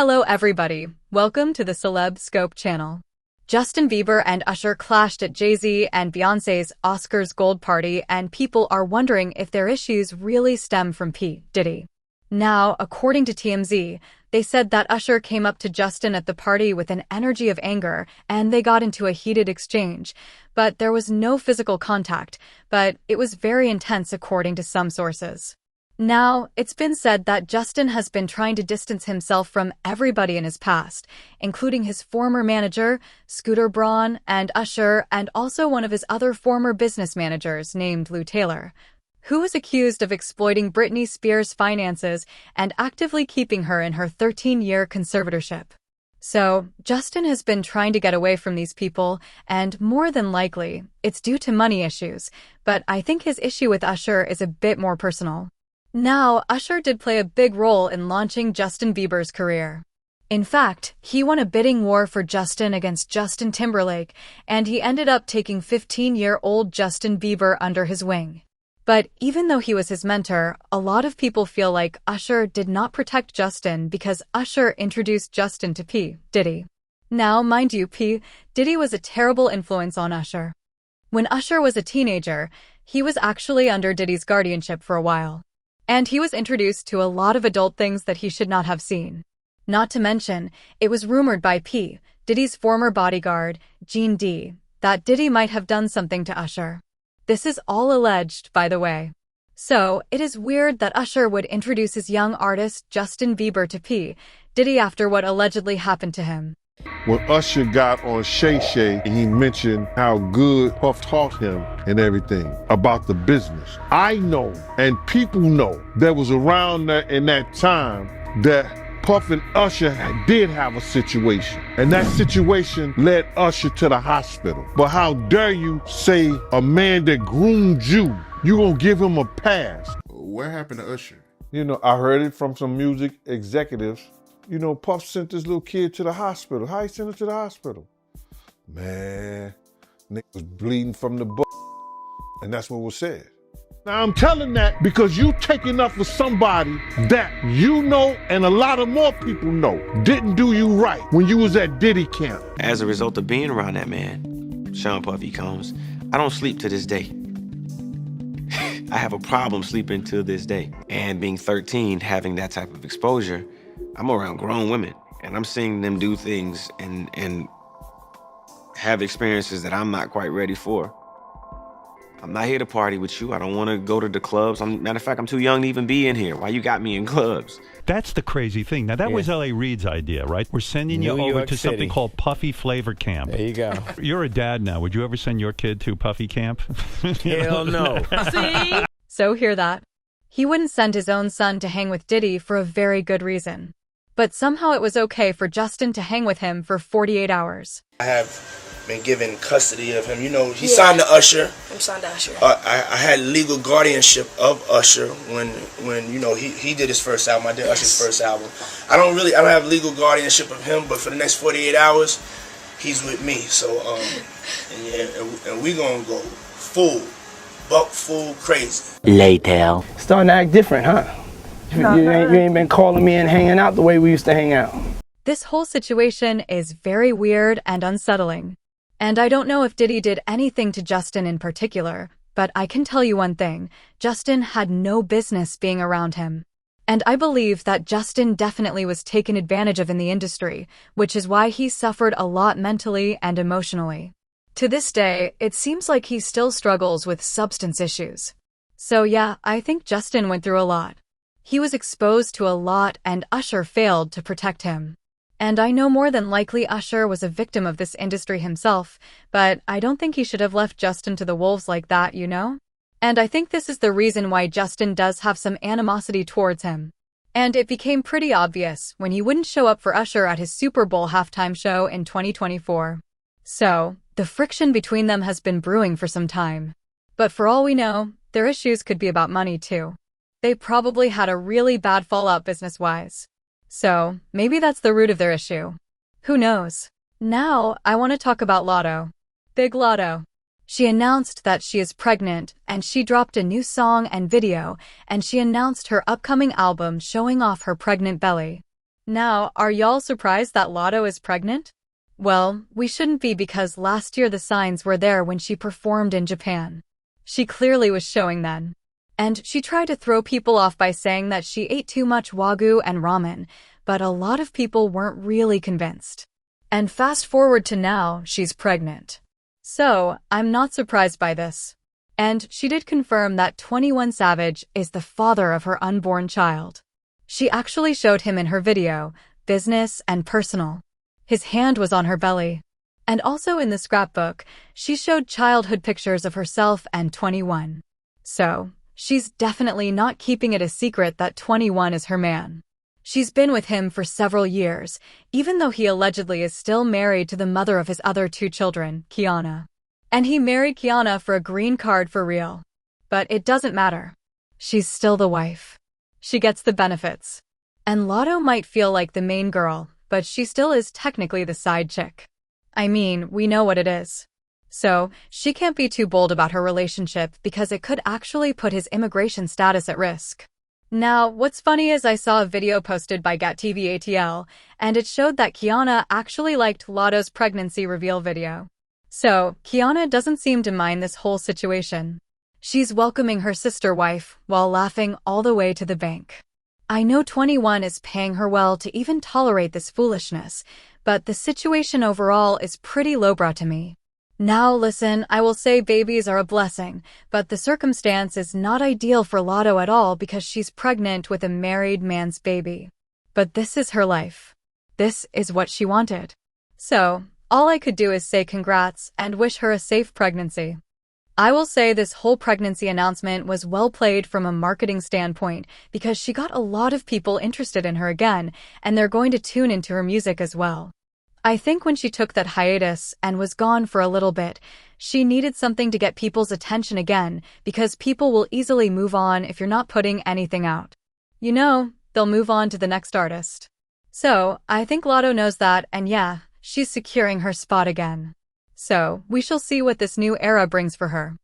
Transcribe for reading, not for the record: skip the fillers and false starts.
Hello everybody, welcome to the Celeb Scope channel. Justin Bieber and Usher clashed at Jay-Z and Beyoncé's Oscars Gold Party, and people are wondering if their issues really stem from P. Diddy. Now, according to TMZ, they said that Usher came up to Justin at the party with an energy of anger, and they got into a heated exchange. But there was no physical contact, but it was very intense according to some sources. Now, it's been said that Justin has been trying to distance himself from everybody in his past, including his former manager, Scooter Braun, and Usher, and also one of his other former business managers named Lou Taylor, who was accused of exploiting Britney Spears' finances and actively keeping her in her 13-year conservatorship. So, Justin has been trying to get away from these people, and more than likely, it's due to money issues, but I think his issue with Usher is a bit more personal. Now, Usher did play a big role in launching Justin Bieber's career. In fact, he won a bidding war for Justin against Justin Timberlake, and he ended up taking 15-year-old Justin Bieber under his wing. But even though he was his mentor, a lot of people feel like Usher did not protect Justin because Usher introduced Justin to P. Diddy. Now, mind you, P. Diddy was a terrible influence on Usher. When Usher was a teenager, he was actually under Diddy's guardianship for a while. And he was introduced to a lot of adult things that he should not have seen. Not to mention, it was rumored by P. Diddy's former bodyguard, Gene D., that Diddy might have done something to Usher. This is all alleged, by the way. So, it is weird that Usher would introduce his young artist Justin Bieber to P. Diddy after what allegedly happened to him. When Usher got on Shay Shay, he mentioned how good Puff taught him and everything about the business. I know, and people know, that was around that in that time that Puff and Usher did have a situation. And that situation led Usher to the hospital. But how dare you say a man that groomed you gonna give him a pass? What happened to Usher? You know, I heard it from some music executives. You know, Puff sent this little kid to the hospital. How he sent him to the hospital? Man, nigga was bleeding from the butt. And that's what was said. Now I'm telling that because you taking up for somebody that you know and a lot of more people know didn't do you right when you was at Diddy camp. As a result of being around that man, Sean Puffy Combs, I don't sleep to this day. I have a problem sleeping to this day. And being 13, having that type of exposure, I'm around grown women, and I'm seeing them do things and have experiences that I'm not quite ready for. I'm not here to party with you. I don't want to go to the clubs. Matter of fact, I'm too young to even be in here. Why you got me in clubs? That's the crazy thing. Now, that was L.A. Reid's idea, right? We're sending you over to something called Puffy Flavor Camp. There you go. You're a dad now. Would you ever send your kid to Puffy Camp? Hell no. See? So hear that. He wouldn't send his own son to hang with Diddy for a very good reason. But somehow it was okay for Justin to hang with him for 48 hours. I have been given custody of him. You know, he signed to Usher. I'm signed to Usher. I had legal guardianship of Usher when you know, he did his first album. I did Usher's first album. I don't have legal guardianship of him, but for the next 48 hours, he's with me. So, and we gonna go full crazy. Later. Starting to act different, huh? You ain't been calling me and hanging out the way we used to hang out. This whole situation is very weird and unsettling. And I don't know if Diddy did anything to Justin in particular, but I can tell you one thing, Justin had no business being around him. And I believe that Justin definitely was taken advantage of in the industry, which is why he suffered a lot mentally and emotionally. To this day, it seems like he still struggles with substance issues. So yeah, I think Justin went through a lot. He was exposed to a lot, and Usher failed to protect him. And I know more than likely Usher was a victim of this industry himself, but I don't think he should have left Justin to the wolves like that, you know? And I think this is the reason why Justin does have some animosity towards him. And it became pretty obvious when he wouldn't show up for Usher at his Super Bowl halftime show in 2024. So, the friction between them has been brewing for some time. But for all we know, their issues could be about money too. They probably had a really bad fallout business-wise. So, maybe that's the root of their issue. Who knows? Now, I want to talk about Latto. Big Latto. She announced that she is pregnant, and she dropped a new song and video, and she announced her upcoming album showing off her pregnant belly. Now, are y'all surprised that Latto is pregnant? Well, we shouldn't be because last year the signs were there when she performed in Japan. She clearly was showing then. And she tried to throw people off by saying that she ate too much wagyu and ramen, but a lot of people weren't really convinced. And fast forward to now, she's pregnant. So, I'm not surprised by this. And she did confirm that 21 Savage is the father of her unborn child. She actually showed him in her video, business and personal. His hand was on her belly. And also in the scrapbook, she showed childhood pictures of herself and 21. So, she's definitely not keeping it a secret that 21 is her man. She's been with him for several years, even though he allegedly is still married to the mother of his other 2 children, Kiana. And he married Kiana for a green card for real. But it doesn't matter. She's still the wife. She gets the benefits. And Latto might feel like the main girl, but she still is technically the side chick. I mean, we know what it is. So, she can't be too bold about her relationship because it could actually put his immigration status at risk. Now, what's funny is I saw a video posted by GetTV ATL, and it showed that Kiana actually liked Latto's pregnancy reveal video. So, Kiana doesn't seem to mind this whole situation. She's welcoming her sister wife while laughing all the way to the bank. I know 21 is paying her well to even tolerate this foolishness, but the situation overall is pretty lowbrow to me. Now listen, I will say babies are a blessing, but the circumstance is not ideal for Latto at all because she's pregnant with a married man's baby. But this is her life. This is what she wanted. So, all I could do is say congrats and wish her a safe pregnancy. I will say this whole pregnancy announcement was well played from a marketing standpoint because she got a lot of people interested in her again, and they're going to tune into her music as well. I think when she took that hiatus and was gone for a little bit, she needed something to get people's attention again because people will easily move on if you're not putting anything out. You know, they'll move on to the next artist. So, I think Latto knows that, and yeah, she's securing her spot again. So, we shall see what this new era brings for her.